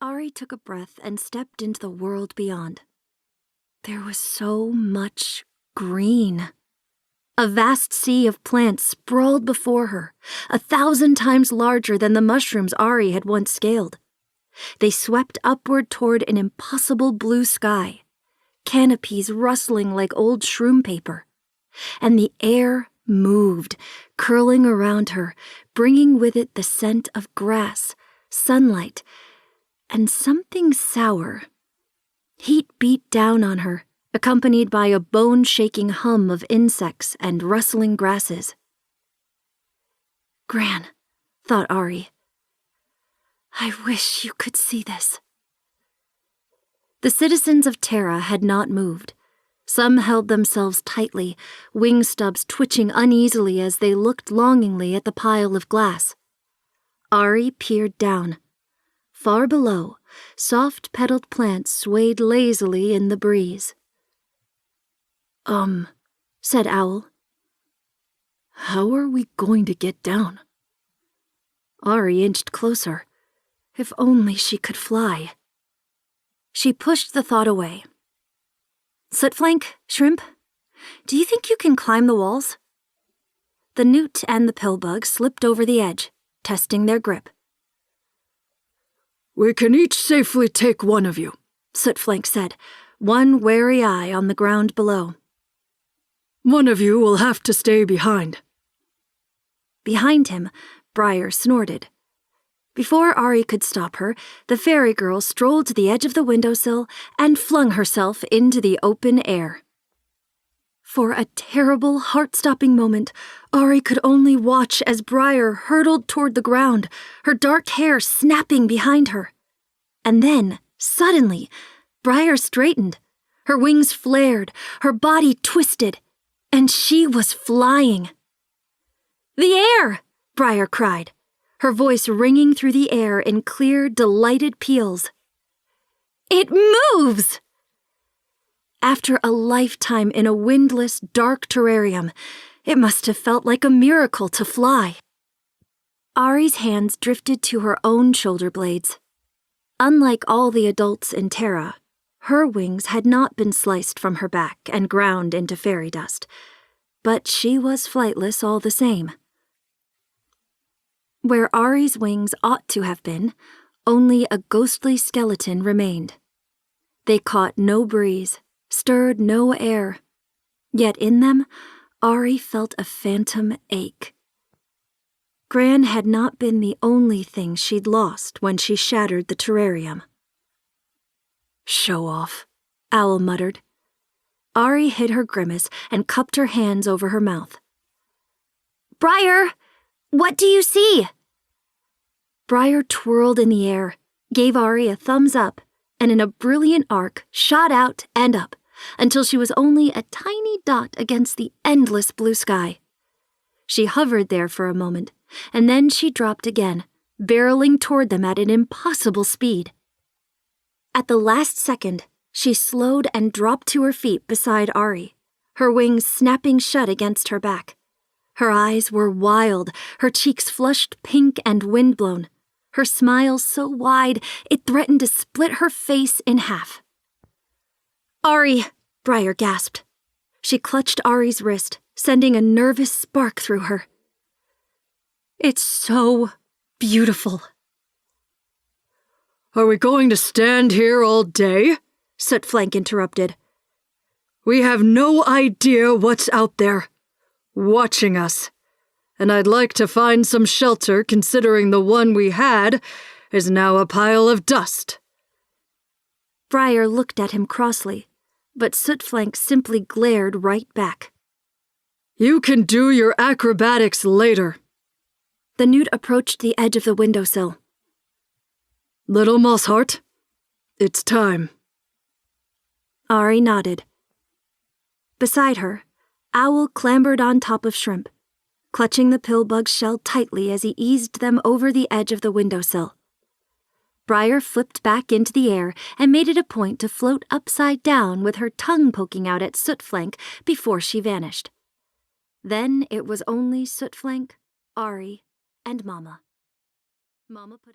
Ary took a breath and stepped into the world beyond. There was so much green. A vast sea of plants sprawled before her, 1,000 times larger than the mushrooms Ary had once scaled. They swept upward toward an impossible blue sky, canopies rustling like old shroom paper. And the air moved, curling around her, bringing with it the scent of grass, sunlight, and something sour. Heat beat down on her, accompanied by a bone-shaking hum of insects and rustling grasses. Gran, thought Ary. I wish you could see this. The citizens of Terra had not moved. Some held themselves tightly, wing stubs twitching uneasily as they looked longingly at the pile of glass. Ary peered down. Far below, soft-petaled plants swayed lazily in the breeze. Said Owl. How are we going to get down? Ary inched closer. If only she could fly. She pushed the thought away. Sootflank, Shrimp, do you think you can climb the walls? The newt and the pillbug slipped over the edge, testing their grip. We can each safely take one of you, Sootflank said, one wary eye on the ground below. One of you will have to stay behind. Behind him, Briar snorted. Before Ary could stop her, the fairy girl strolled to the edge of the windowsill and flung herself into the open air. For a terrible, heart-stopping moment, Ary could only watch as Briar hurtled toward the ground, her dark hair snapping behind her. And then, suddenly, Briar straightened. Her wings flared, her body twisted, and she was flying. The air! Briar cried, her voice ringing through the air in clear, delighted peals. It moves! After a lifetime in a windless, dark terrarium, it must have felt like a miracle to fly. Ary's hands drifted to her own shoulder blades. Unlike all the adults in Terra, her wings had not been sliced from her back and ground into fairy dust, but she was flightless all the same. Where Ary's wings ought to have been, only a ghostly skeleton remained. They caught no breeze, stirred no air. Yet in them, Ary felt a phantom ache. Gran had not been the only thing she'd lost when she shattered the terrarium. Show off, Owl muttered. Ary hid her grimace and cupped her hands over her mouth. Briar, what do you see? Briar twirled in the air, gave Ary a thumbs up, and in a brilliant arc shot out and up, until she was only a tiny dot against the endless blue sky. She hovered there for a moment, and then she dropped again, barreling toward them at an impossible speed. At the last second, she slowed and dropped to her feet beside Ary, her wings snapping shut against her back. Her eyes were wild, her cheeks flushed pink and windblown, her smile so wide it threatened to split her face in half. Ary, Briar gasped. She clutched Ary's wrist, sending a nervous spark through her. It's so beautiful. Are we going to stand here all day? Sootflank interrupted. We have no idea what's out there, watching us, and I'd like to find some shelter considering the one we had is now a pile of dust. Briar looked at him crossly, but Sootflank simply glared right back. You can do your acrobatics later. The newt approached the edge of the windowsill. Little Mossheart, it's time. Ary nodded. Beside her, Owl clambered on top of Shrimp, clutching the pillbug's shell tightly as he eased them over the edge of the windowsill. Briar flipped back into the air and made it a point to float upside down with her tongue poking out at Sootflank before she vanished. Then it was only Sootflank, Ary, and Mama. Mama put a